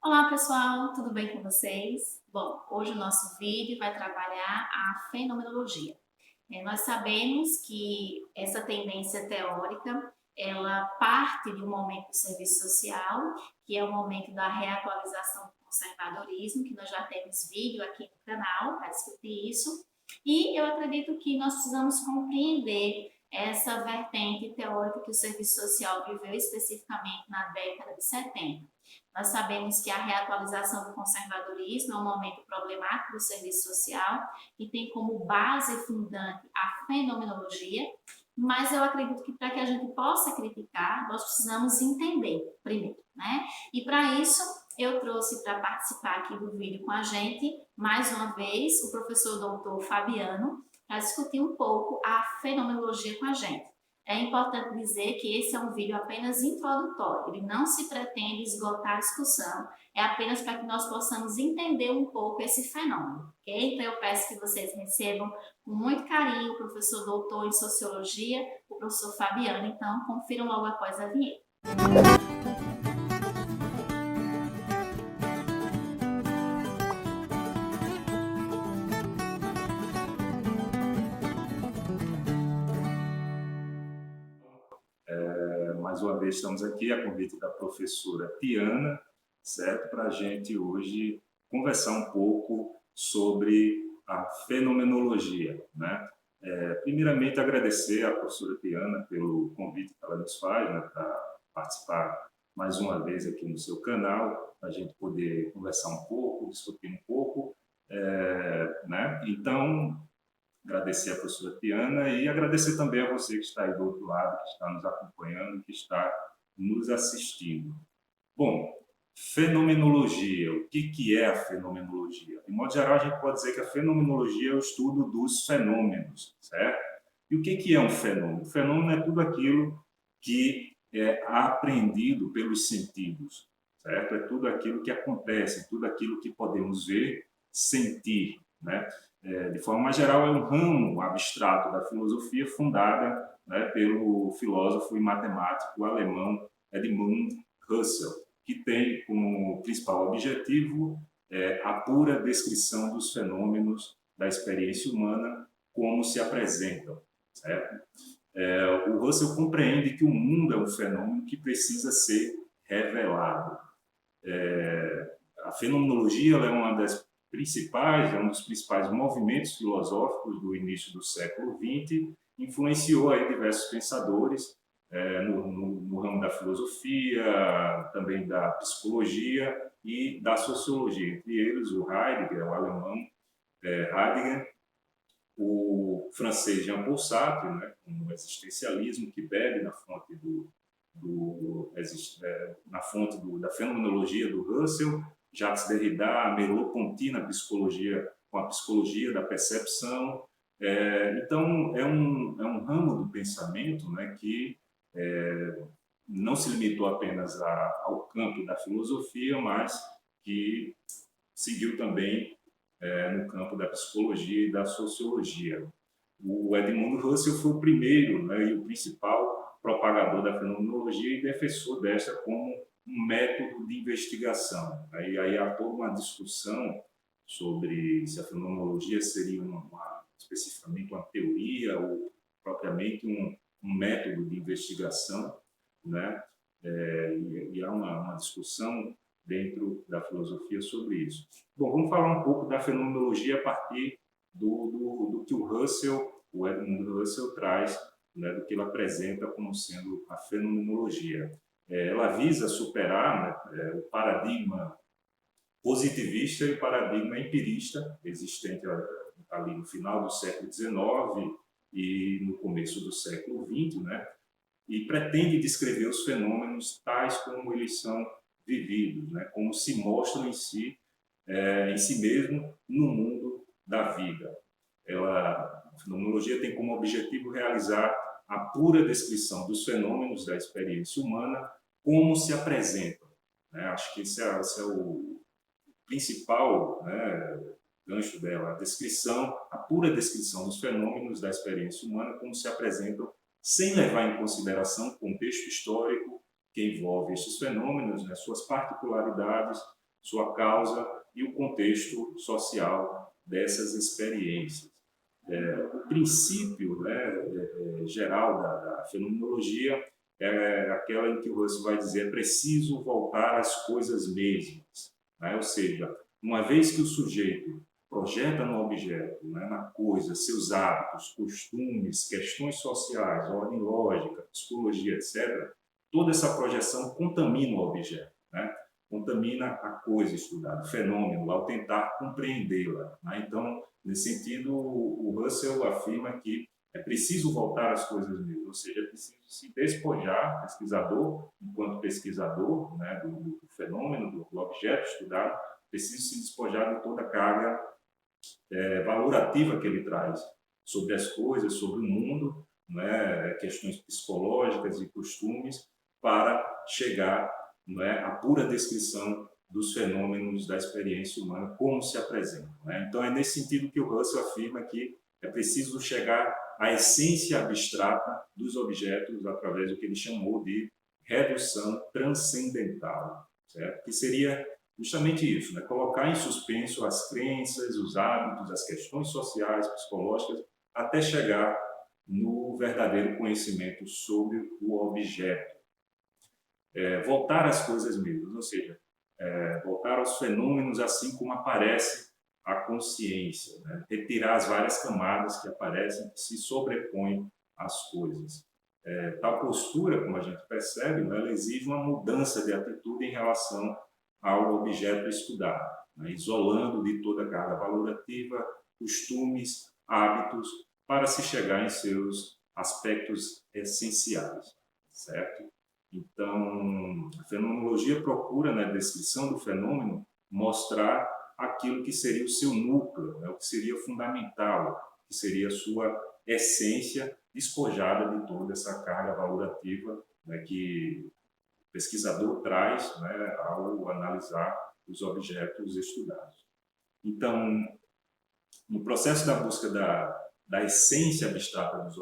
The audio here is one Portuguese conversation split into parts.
Olá pessoal, tudo bem com vocês? Bom, hoje o nosso vídeo vai trabalhar a fenomenologia. Nós sabemos que essa tendência teórica, ela parte de um momento do serviço social, que é o momento da reatualização do conservadorismo, que nós já temos vídeo aqui no canal para discutir isso, e eu acredito que nós precisamos compreender essa vertente teórica que o serviço social viveu especificamente na década de 70. Nós sabemos que a reatualização do conservadorismo é um momento problemático do serviço social e tem como base fundante a fenomenologia, mas eu acredito que para que a gente possa criticar, nós precisamos entender primeiro, né? E para isso, eu trouxe para participar aqui do vídeo com a gente, mais uma vez, o professor doutor Fabiano, para discutir um pouco a fenomenologia com a gente. É importante dizer que esse é um vídeo apenas introdutório, ele não se pretende esgotar a discussão, é apenas para que nós possamos entender um pouco esse fenômeno, ok? Então eu peço que vocês recebam com muito carinho o professor doutor em Sociologia, o professor Fabiano, então confiram logo após a vinheta. Mais uma vez estamos aqui a convite da professora Tiana, certo? Para a gente hoje conversar um pouco sobre a fenomenologia, né? Primeiramente agradecer à professora Tiana pelo convite que ela nos faz, né, para participar mais uma vez aqui no seu canal, para a gente poder conversar um pouco, discutir um pouco, né? Então, agradecer a professora Tiana e agradecer também a você que está aí do outro lado, que está nos acompanhando, que está nos assistindo. Bom, fenomenologia. O que é a fenomenologia? De modo geral, a gente pode dizer que a fenomenologia é o estudo dos fenômenos, certo? E o que é um fenômeno? O fenômeno é tudo aquilo que é aprendido pelos sentidos, certo? É tudo aquilo que acontece, tudo aquilo que podemos ver, sentir, né? De forma mais geral, é um ramo abstrato da filosofia fundada, né, pelo filósofo e matemático alemão Edmund Husserl, que tem como principal objetivo a pura descrição dos fenômenos da experiência humana como se apresentam, certo? O Husserl compreende que o mundo é um fenômeno que precisa ser revelado. A fenomenologia é uma das principais, é um dos principais movimentos filosóficos do início do século XX, influenciou aí diversos pensadores no ramo da filosofia, também da psicologia e da sociologia, entre eles o Heidegger, o alemão Heidegger, o francês Jean-Paul Sartre, né, com o existencialismo que bebe na fonte da fenomenologia do Husserl, Jacques Derrida, Merleau-Ponty na psicologia, com a psicologia da percepção. Então, é um ramo do pensamento, né, que não se limitou apenas ao campo da filosofia, mas que seguiu também no campo da psicologia e da sociologia. O Edmund Husserl foi o primeiro, né, e o principal propagador da fenomenologia e defensor desta como um método de investigação. Aí há toda uma discussão sobre se a fenomenologia seria especificamente uma teoria ou propriamente um método de investigação, né? E há uma discussão dentro da filosofia sobre isso. Bom, vamos falar um pouco da fenomenologia a partir do que o Edmund Husserl traz, né, do que ele apresenta como sendo a fenomenologia. Ela visa superar, né, o paradigma positivista e o paradigma empirista existente ali no final do século XIX e no começo do século XX, né, e pretende descrever os fenômenos tais como eles são vividos, né, como se mostram em si mesmo no mundo da vida. A fenomenologia tem como objetivo realizar a pura descrição dos fenômenos da experiência humana como se apresentam, né? Acho que esse é o principal, né, gancho dela, a pura descrição dos fenômenos da experiência humana como se apresentam, sem levar em consideração o contexto histórico que envolve estes fenômenos, né, suas particularidades, sua causa e o contexto social dessas experiências. O princípio, né, geral da fenomenologia é aquela em que você vai dizer: é preciso voltar às coisas mesmas, né? Ou seja, uma vez que o sujeito projeta no objeto, né, na coisa, seus hábitos, costumes, questões sociais, ordem lógica, psicologia, etc., toda essa projeção contamina o objeto, né? Contamina a coisa estudada, o fenômeno, ao tentar compreendê-la, né? Então, nesse sentido, o Russell afirma que é preciso voltar às coisas mesmo, ou seja, é preciso se despojar, pesquisador, enquanto pesquisador, né, do fenômeno, do objeto estudado, precisa se despojar de toda a carga valorativa que ele traz sobre as coisas, sobre o mundo, né, questões psicológicas e costumes, para chegar, né, à pura descrição dos fenômenos da experiência humana, como se apresentam, né? Então, é nesse sentido que o Russell afirma que é preciso chegar à essência abstrata dos objetos através do que ele chamou de redução transcendental, certo? Que seria justamente isso, né? Colocar em suspenso as crenças, os hábitos, as questões sociais, psicológicas, até chegar no verdadeiro conhecimento sobre o objeto. Voltar às coisas mesmas, ou seja, voltar aos fenômenos assim como aparece a consciência, né? Retirar as várias camadas que aparecem, que se sobrepõem às coisas. Tal postura, como a gente percebe, né, ela exige uma mudança de atitude em relação ao objeto estudado, né, isolando de toda a carga valorativa, costumes, hábitos, para se chegar em seus aspectos essenciais, certo? Então, a fenomenologia procura, na descrição do fenômeno, mostrar aquilo que seria o seu núcleo, né, o que seria fundamental, que seria a sua essência, despojada de toda essa carga valorativa, né, que o pesquisador traz, né, ao analisar os objetos estudados. Então, no processo da busca da essência abstrata dos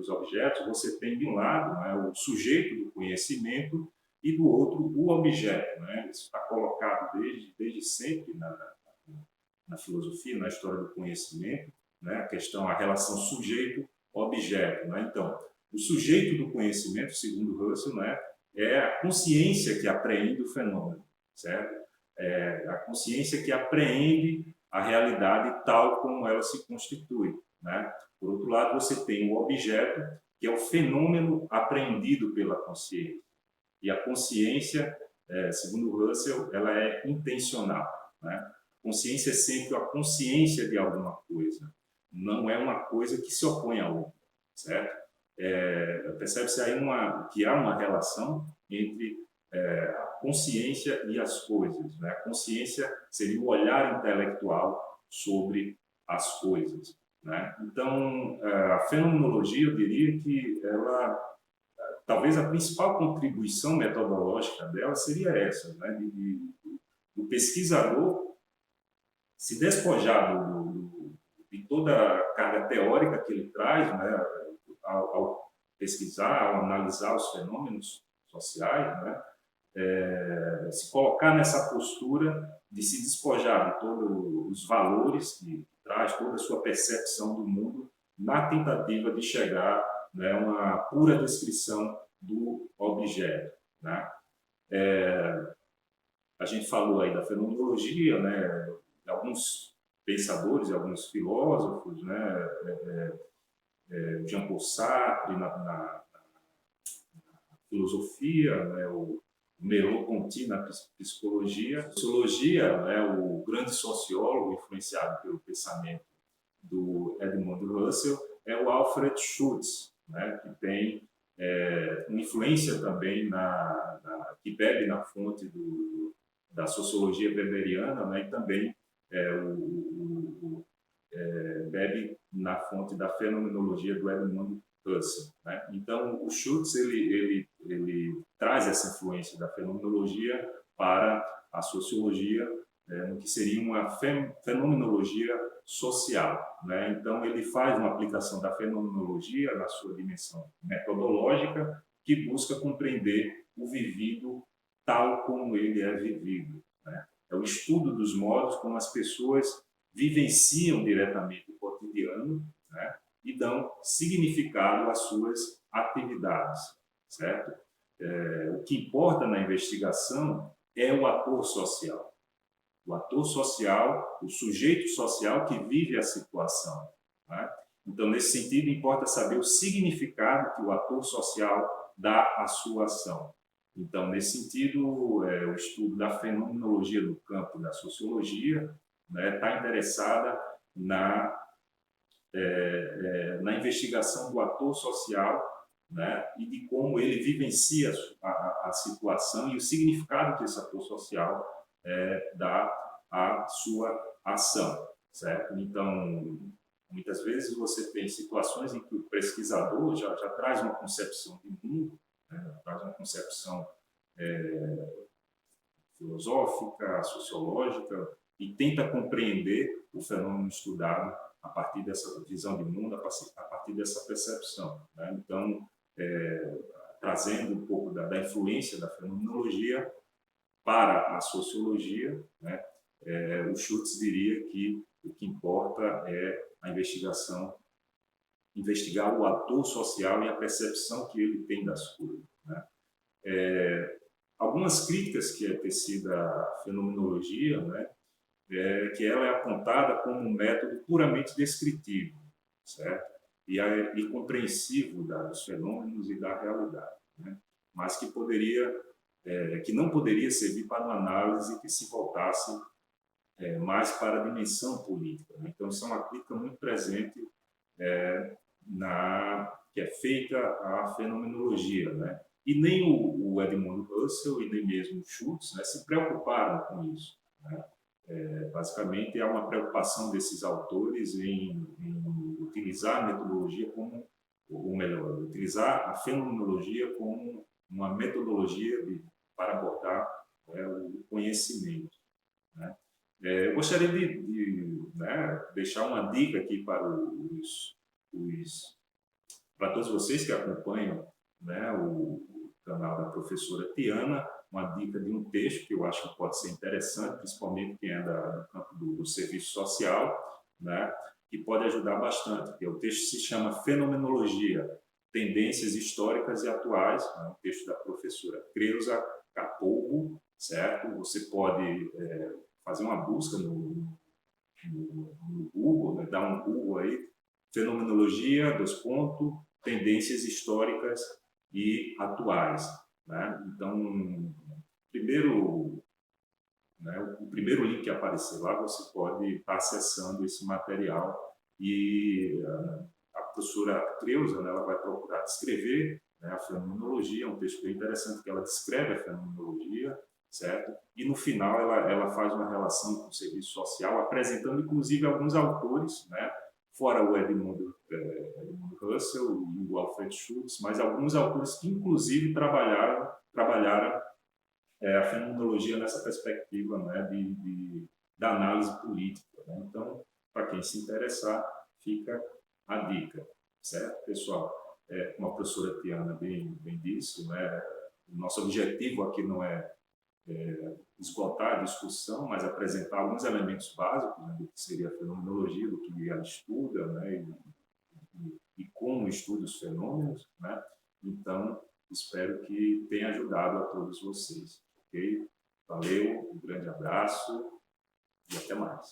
objetos, você tem de um lado, né, o sujeito do conhecimento e do outro o objeto, né? Isso está colocado desde sempre na filosofia, na história do conhecimento, né? A relação sujeito-objeto, né? Então, o sujeito do conhecimento, segundo Russell, né, é a consciência que apreende o fenômeno, certo? É a consciência que apreende a realidade tal como ela se constitui, né? Por outro lado, você tem o objeto, que é o fenômeno apreendido pela consciência. E a consciência, segundo Russell, ela é intencional, né? Consciência é sempre a consciência de alguma coisa, não é uma coisa que se opõe a outra, certo? Percebe-se aí que há uma relação entre a consciência e as coisas, né? A consciência seria o olhar intelectual sobre as coisas, né? Então, a fenomenologia, eu diria que ela, talvez a principal contribuição metodológica dela seria essa, né? Do pesquisador se despojar de toda a carga teórica que ele traz, né? Ao pesquisar, ao analisar os fenômenos sociais, né? Se colocar nessa postura de se despojar de todos os valores que traz, toda a sua percepção do mundo, na tentativa de chegar, né, a uma pura descrição do objeto, né? A gente falou aí da fenomenologia, né, de alguns pensadores, alguns filósofos, né, Jean-Paul Sartre na filosofia, né, o Merleau-Ponty na psicologia. A sociologia, né, o grande sociólogo influenciado pelo pensamento do Edmund Russell é o Alfred Schutz, né, que tem uma influência também que bebe na fonte da sociologia weberiana, né, e também bebe na fonte da fenomenologia do Edmund Russell, né? Então, o Schutz ele traz essa influência da fenomenologia para a sociologia, no que seria uma fenomenologia social, né? Então, ele faz uma aplicação da fenomenologia na sua dimensão metodológica, que busca compreender o vivido tal como ele é vivido, né? é o estudo dos modos como as pessoas vivenciam diretamente o cotidiano, né, e dão significado às suas atividades, certo? O que importa na investigação é o ator social. O ator social, o sujeito social que vive a situação, né? Então, nesse sentido, importa saber o significado que o ator social dá à sua ação. Então, nesse sentido, o estudo da fenomenologia no campo da sociologia, né, está interessada na investigação do ator social, né, e de como ele vivencia a situação e o significado que esse ator social dá à sua ação, certo? Então, muitas vezes você tem situações em que o pesquisador já traz uma concepção de mundo, né, traz uma concepção filosófica, sociológica, e tenta compreender o fenômeno estudado a partir dessa visão de mundo, a partir dessa percepção, né? Então, trazendo um pouco da influência da fenomenologia para a sociologia, né? O Schultz diria que o que importa é a investigação, investigar o ator social e a percepção que ele tem das coisas, né? Algumas críticas que é tecida à fenomenologia, né, que ela é apontada como um método puramente descritivo, certo? E compreensivo dos fenômenos e da realidade, né? Mas que não poderia servir para uma análise que se voltasse mais para a dimensão política, né? Então, isso é uma crítica muito presente que é feita à fenomenologia, né? E nem o Edmund Husserl e nem mesmo o Schultz, né, se preocuparam com isso, né? Basicamente, há uma preocupação desses autores em utilizar a metodologia como, ou melhor, utilizar a fenomenologia como uma metodologia para abordar o conhecimento, né? Eu gostaria de deixar uma dica aqui para todos vocês que acompanham, né, o canal da professora Tiana, uma dica de um texto que eu acho que pode ser interessante, principalmente quem é do campo do serviço social, né, que pode ajudar bastante. O texto se chama Fenomenologia, Tendências Históricas e Atuais, é um texto da professora Creuza Capolbo, certo? Você pode fazer uma busca no Google, né, dar um Google aí, Fenomenologia, tendências históricas e atuais, né? Então, primeiro, né, o primeiro link que aparecer lá, você pode estar acessando esse material e a professora Creuza, né, ela vai procurar descrever, né, a fenomenologia, é um texto bem interessante que ela descreve a fenomenologia, certo? E no final ela faz uma relação com o serviço social, apresentando inclusive alguns autores, né, fora o Edmund Husserl e o Alfred Schultz, mas alguns autores que inclusive trabalharam a fenomenologia nessa perspectiva, né, da análise política, né? Então, para quem se interessar, fica a dica, certo, pessoal? Como a professora Tiana bem disse, né, o nosso objetivo aqui não é esgotar a discussão, mas apresentar alguns elementos básicos, né, do que seria a fenomenologia, do que ela estuda, né, e como estuda os fenômenos, né? Então, espero que tenha ajudado a todos vocês, ok? Valeu, um grande abraço e até mais.